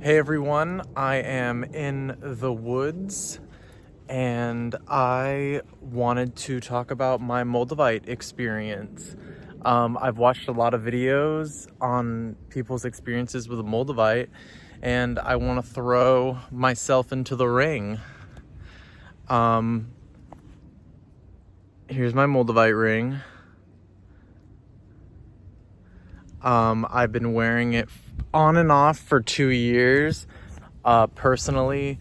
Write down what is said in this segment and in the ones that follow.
Hey everyone, I am in the woods and I wanted to talk about my Moldavite experience. I've watched a lot of videos on people's experiences with a Moldavite and I want to throw myself into the ring. Here's my Moldavite ring. I've been wearing it on and off for 2 years. Personally,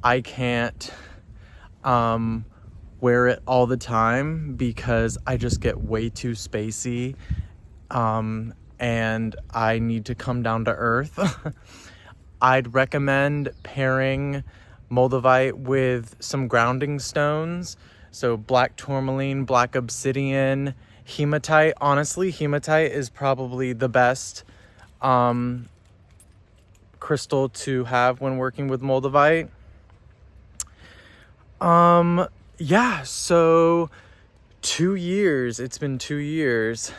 I can't wear it all the time because I just get way too spacey, and I need to come down to earth. I'd recommend pairing Moldavite with some grounding stones. So black tourmaline, black obsidian, hematite. Honestly, hematite is probably the best crystal to have when working with Moldavite. Yeah, so 2 years, it's been 2 years.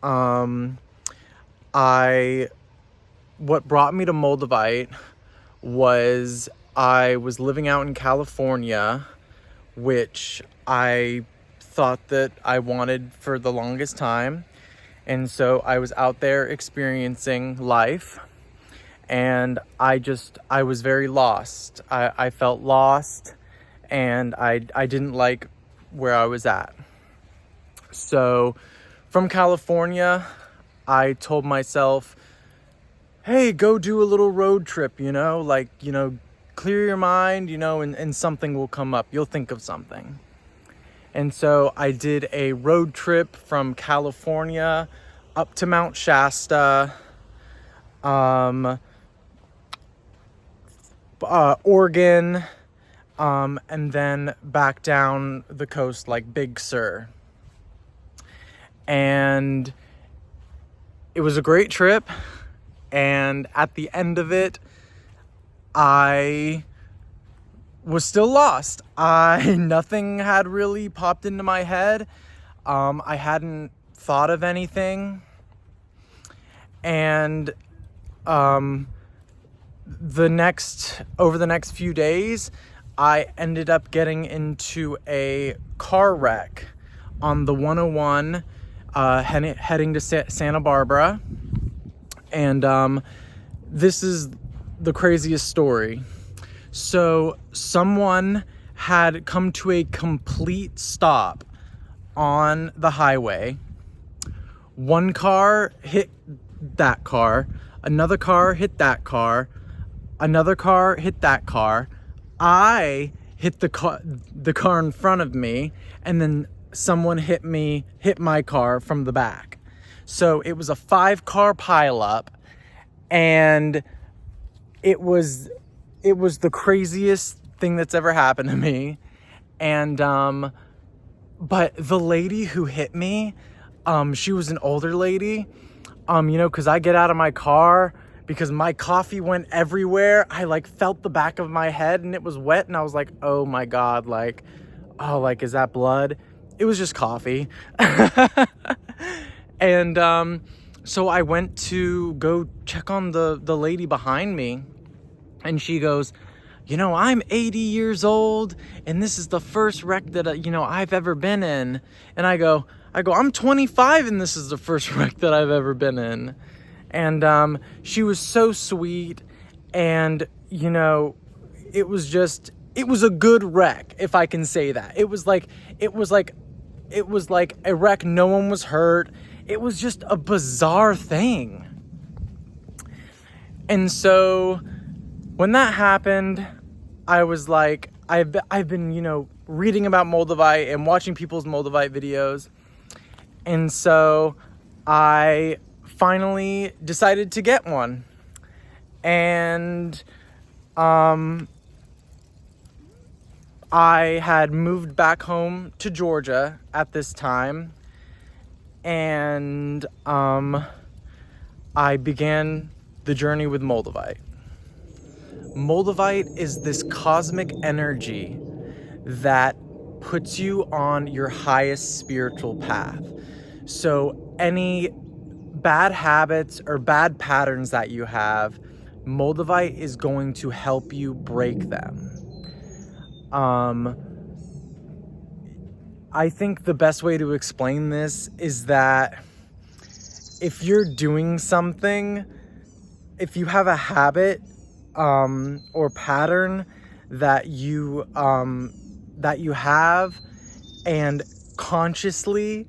What brought me to Moldavite was I was living out in California, which I thought that I wanted for the longest time. And so I was out there experiencing life, and I was very lost. I felt lost, and I didn't like where I was at. So from California, I told myself, hey, go do a little road trip, clear your mind, and something will come up. You'll think of something. And so I did a road trip from California up to Mount Shasta, Oregon, and then back down the coast like Big Sur. And it was a great trip. And at the end of it, I was still lost. Nothing had really popped into my head. I hadn't thought of anything. And over the next few days, I ended up getting into a car wreck on the 101 heading to Santa Barbara. And this is the craziest story. So someone had come to a complete stop on the highway. One car hit that car, another car hit that car, another car hit that car. I hit the car in front of me, and then someone hit my car from the back. So it was a 5-car pileup, and it was the craziest thing that's ever happened to me. And but the lady who hit me, she was an older lady. Because I get out of my car because my coffee went everywhere. I felt the back of my head and it was wet, and I was like, oh my God, is that blood? It was just coffee. And so I went to go check on the lady behind me, and she goes, I'm 80 years old, and this is the first wreck that, I've ever been in. And I go, I'm 25, and this is the first wreck that I've ever been in. And she was so sweet, and, it was a good wreck, if I can say that. It was like a wreck, no one was hurt. It was just a bizarre thing. And so when that happened, I was like, I've been, reading about Moldavite and watching people's Moldavite videos. And so I finally decided to get one. And I had moved back home to Georgia at this time. And I began the journey with Moldavite. Moldavite is this cosmic energy that puts you on your highest spiritual path. So any bad habits or bad patterns that you have Moldavite is going to help you break them. I think the best way to explain this is that if you're doing something, if you have a habit or pattern that you have, and consciously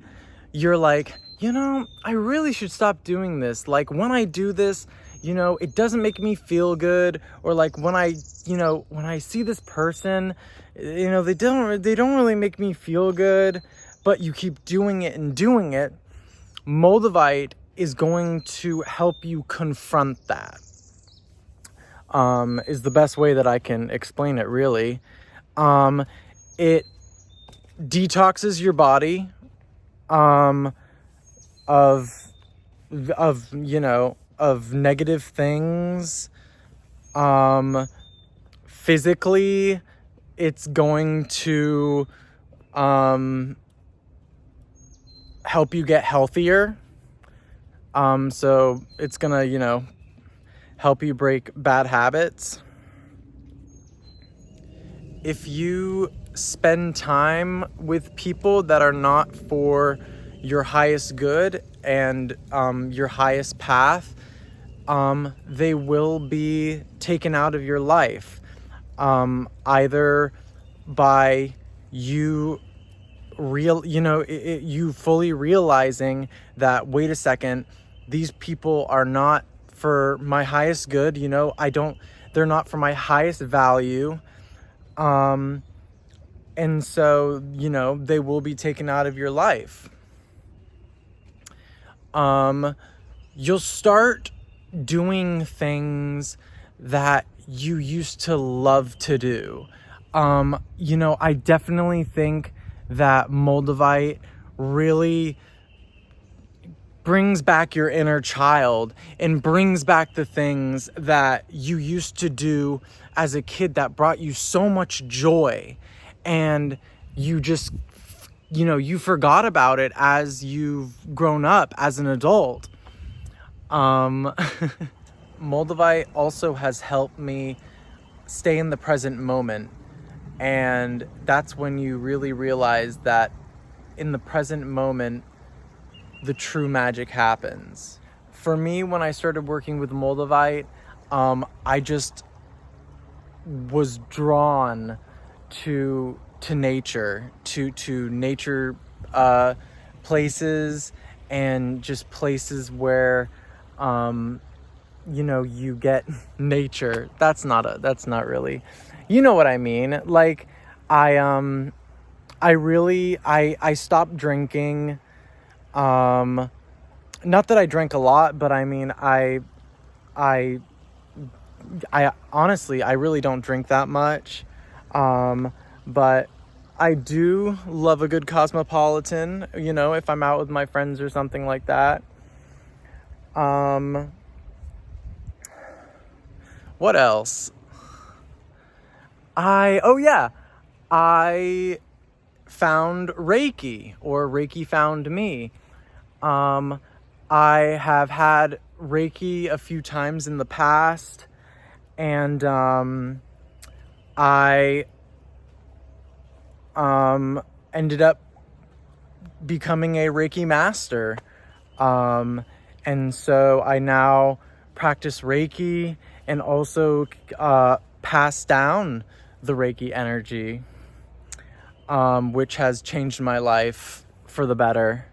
you're like, I really should stop doing this. Like, when I do this, it doesn't make me feel good. Or like when I see this person, they don't really make me feel good, but you keep doing it and doing it. Moldavite is going to help you confront that. Is the best way that I can explain it, really. It detoxes your body of negative things. Physically, it's going to help you get healthier. So it's gonna, help you break bad habits. If you spend time with people that are not for your highest good and your highest path, they will be taken out of your life, either by you you fully realizing that, wait a second, these people are not for my highest good, they're not for my highest value, and so they will be taken out of your life. You'll start doing things that you used to love to do. I definitely think that Moldavite really brings back your inner child and brings back the things that you used to do as a kid that brought you so much joy, and you just, you forgot about it as you've grown up as an adult. Moldavite also has helped me stay in the present moment. And that's when you really realize that in the present moment, the true magic happens. For me, when I started working with Moldavite, I just was drawn to nature, to nature places, and just places where you get nature. That's not really, what I mean. Like, I stopped drinking. Not that I drank a lot, but I mean, I honestly, I really don't drink that much. But I do love a good cosmopolitan, if I'm out with my friends or something like that. What else? I found Reiki, or Reiki found me. I have had Reiki a few times in the past, and I ended up becoming a Reiki master. And so I now practice Reiki and also pass down the Reiki energy, which has changed my life for the better.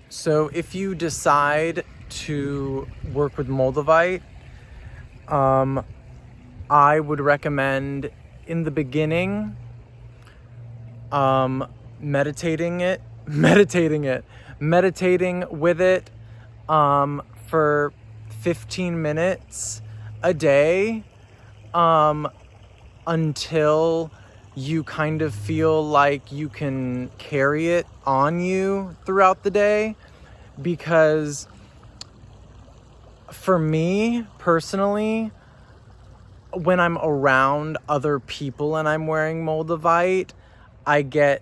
So if you decide to work with Moldavite, I would recommend, in the beginning, meditating with it for 15 minutes a day, until you kind of feel like you can carry it on you throughout the day. Because for me personally, when I'm around other people and I'm wearing Moldavite, I get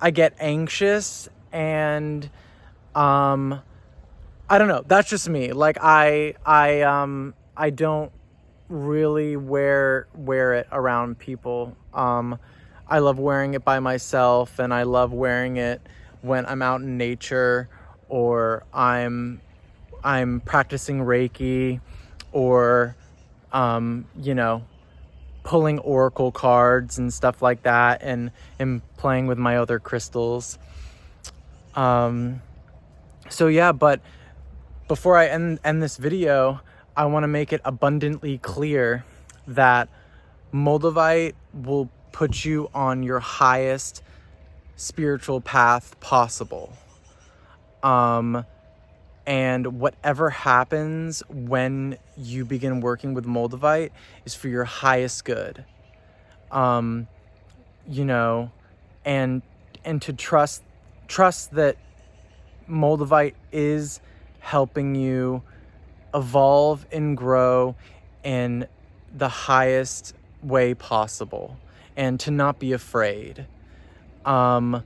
anxious, and I don't know, that's just me. Like, I I don't really wear it around people. I love wearing it by myself, and I love wearing it when I'm out in nature, or I'm practicing Reiki, or you know, pulling oracle cards and stuff like that, and playing with my other crystals. So yeah, but before I end this video, I want to make it abundantly clear that Moldavite will put you on your highest spiritual path possible. And whatever happens when you begin working with Moldavite is for your highest good. You know, and to trust that Moldavite is helping you evolve and grow in the highest way possible, and to not be afraid. Yeah.